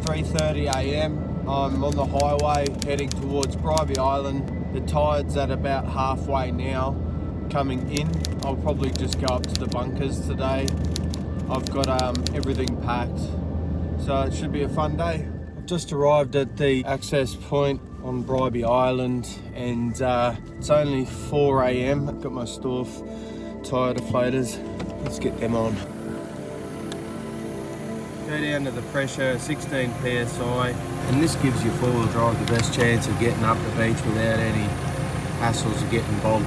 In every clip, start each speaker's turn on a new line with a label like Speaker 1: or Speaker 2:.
Speaker 1: 3:30 a.m. I'm on the highway heading towards Bribie Island. The tide's at about halfway now coming in. I'll probably just go up to the bunkers today. I've got everything packed, so it should be a fun day. I've just arrived at the access point on Bribie Island, and it's only 4 a.m. I've got my Storff tire deflators. Let's get them on. Go down to the pressure, 16 psi, and this gives your four-wheel drive the best chance of getting up the beach without any hassles of getting bogged.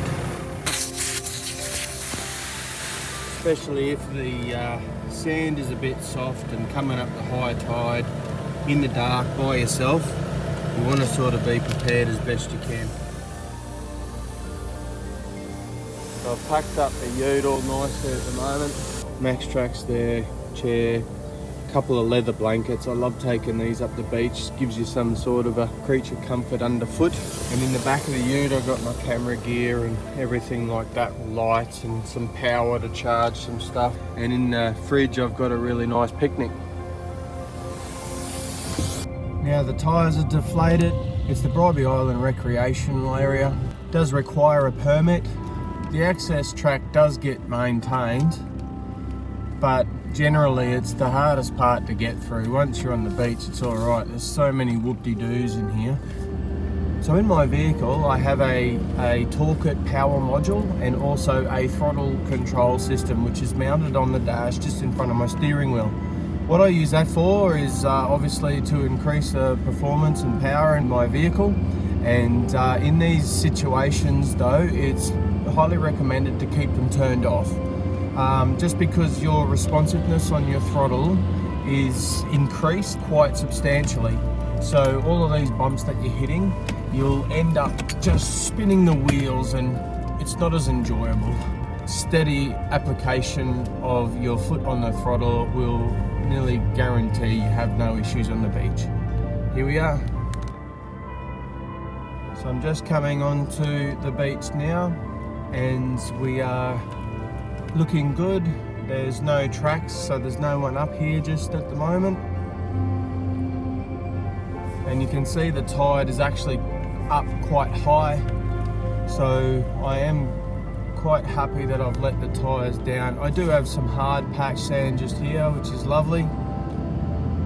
Speaker 1: Especially if the sand is a bit soft and coming up the high tide in the dark by yourself, you want to sort of be prepared as best you can. So I've packed up the ute all nicely at the moment. Maxtrax there, chair, couple of leather blankets. I love taking these up the beach. Gives you some sort of a creature comfort underfoot. And in the back of the ute I've got my camera gear and everything like that, lights and some power to charge some stuff. And in the fridge I've got a really nice picnic. Now the tyres are deflated. It's the Bribie Island recreational area. It does require a permit. The access track does get maintained, but generally it's the hardest part to get through. Once you're on the beach it's alright. There's so many whoop-de-doos in here. So in my vehicle I have a Torque-It power module and also a throttle control system, which is mounted on the dash just in front of my steering wheel. What I use that for is obviously to increase the performance and power in my vehicle, and in these situations though it's highly recommended to keep them turned off. Just because your responsiveness on your throttle is increased quite substantially. So all of these bumps that you're hitting, you'll end up just spinning the wheels and it's not as enjoyable. Steady application of your foot on the throttle will nearly guarantee you have no issues on the beach. Here we are. So I'm just coming onto the beach now, and we are looking good. There's no tracks, so there's no one up here just at the moment. And you can see the tide is actually up quite high, so I am quite happy that I've let the tyres down. I do have some hard patch sand just here, which is lovely,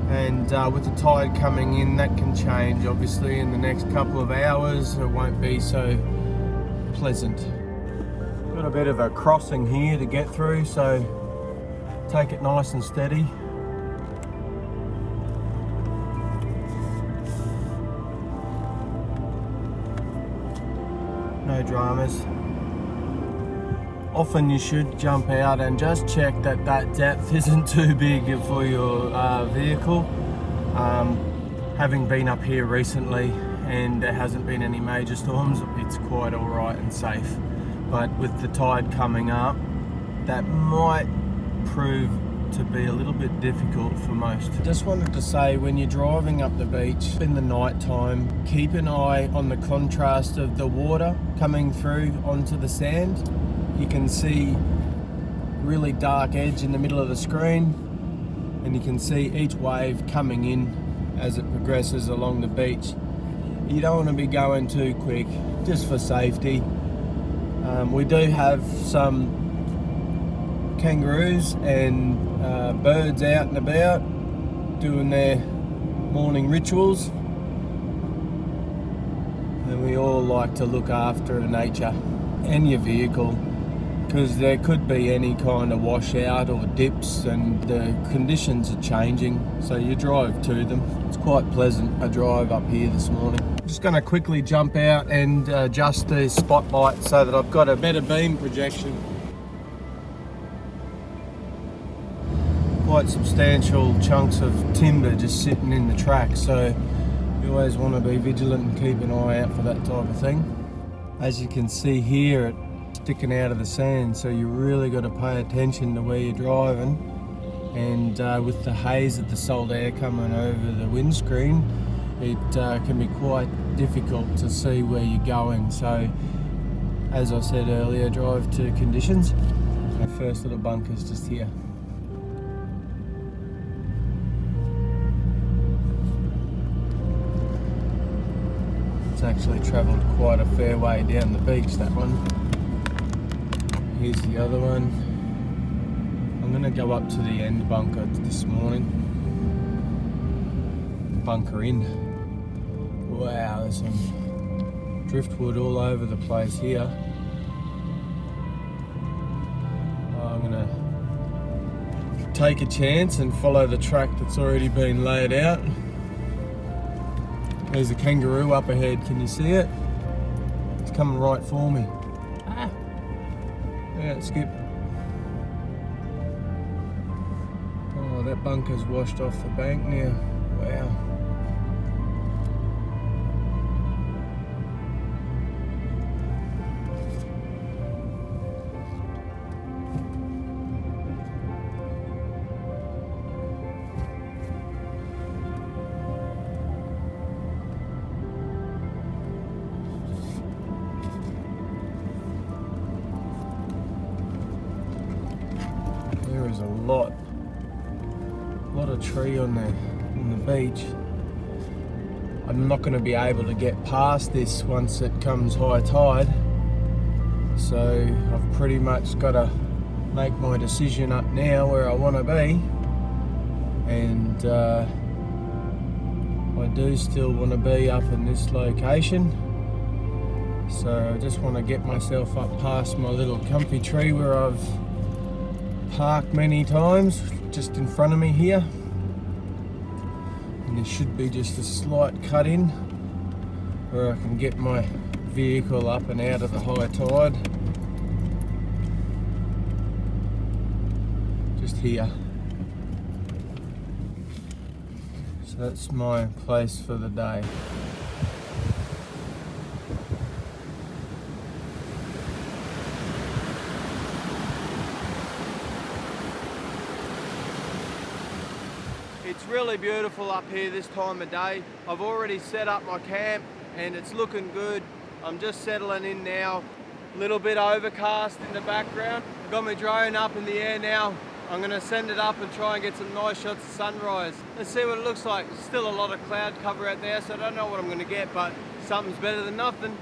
Speaker 1: and with the tide coming in that can change obviously in the next couple of hours. It won't be so pleasant. Got a bit of a crossing here to get through, so take it nice and steady. No dramas. Often you should jump out and just check that that depth isn't too big for your vehicle. Having been up here recently and there hasn't been any major storms, it's quite alright and safe. But with the tide coming up, that might prove to be a little bit difficult for most. Just wanted to say, when you're driving up the beach in the night time, keep an eye on the contrast of the water coming through onto the sand. You can see really dark edge in the middle of the screen, and you can see each wave coming in as it progresses along the beach. You don't want to be going too quick, just for safety. We do have some kangaroos and birds out and about doing their morning rituals, and we all like to look after nature and your vehicle, because there could be any kind of washout or dips, and the conditions are changing, so you drive to them. It's quite pleasant, a drive up here this morning. I'm just going to quickly jump out and adjust the spotlight so that I've got a better beam projection. Quite substantial chunks of timber just sitting in the track, so you always want to be vigilant and keep an eye out for that type of thing. As you can see here, it's sticking out of the sand, so you really got to pay attention to where you're driving. And with the haze of the salt air coming over the windscreen, it can be quite difficult to see where you're going. So as I said earlier, drive to conditions. Our first little bunker's just here. actually travelled quite a fair way down the beach, that one. Here's the other one. I'm going to go up to the end bunker this morning. Bunker in. Wow, there's some driftwood all over the place here. I'm going to take a chance and follow the track that's already been laid out. There's a kangaroo up ahead, can you see it? It's coming right for me. Ah. Yeah, skip. Oh, that bunker's washed off the bank now. Wow. There is a lot of tree on the beach. I'm not going to be able to get past this once it comes high tide, so I've pretty much got to make my decision up now where I want to be, and I do still want to be up in this location, so I just want to get myself up past my little comfy tree where I've parked many times, just in front of me here. And there should be just a slight cut in where I can get my vehicle up and out of the high tide. Just here. So that's my place for the day. It's really beautiful up here this time of day. I've already set up my camp and it's looking good. I'm just settling in now. A little bit overcast in the background. I've got my drone up in the air now. I'm going to send it up and try and get some nice shots of sunrise. Let's see what it looks like. There's still a lot of cloud cover out there, so I don't know what I'm going to get, but something's better than nothing.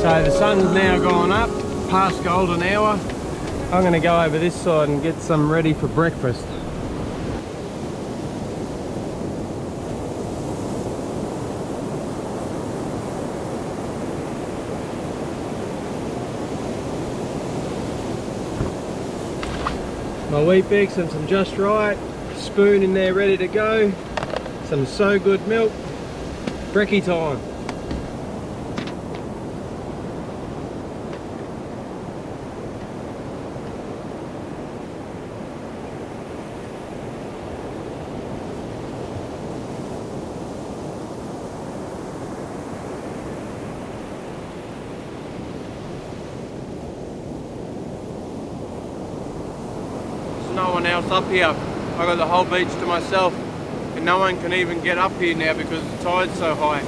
Speaker 1: So the sun's now gone up, past golden hour. I'm going to go over this side and get some ready for breakfast. My Weet-Bix and some Just Right, spoon in there ready to go, some So Good milk, brekkie time. No one else up here. I got the whole beach to myself and no one can even get up here now because the tide's so high.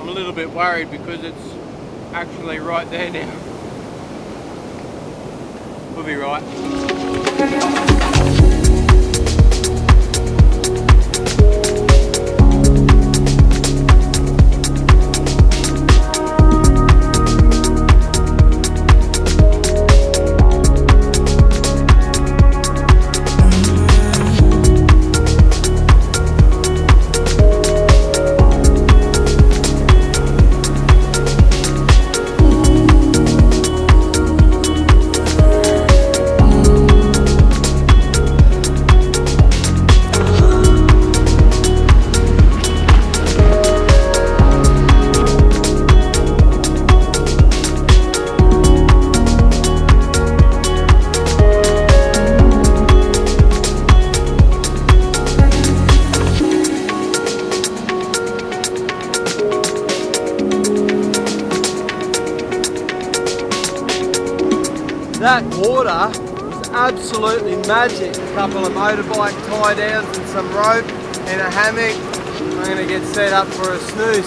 Speaker 1: I'm a little bit worried because it's actually right there now. We'll be right.
Speaker 2: That water was absolutely magic. A couple of motorbike tie downs and some rope and a hammock. I'm going to get set up for a snooze.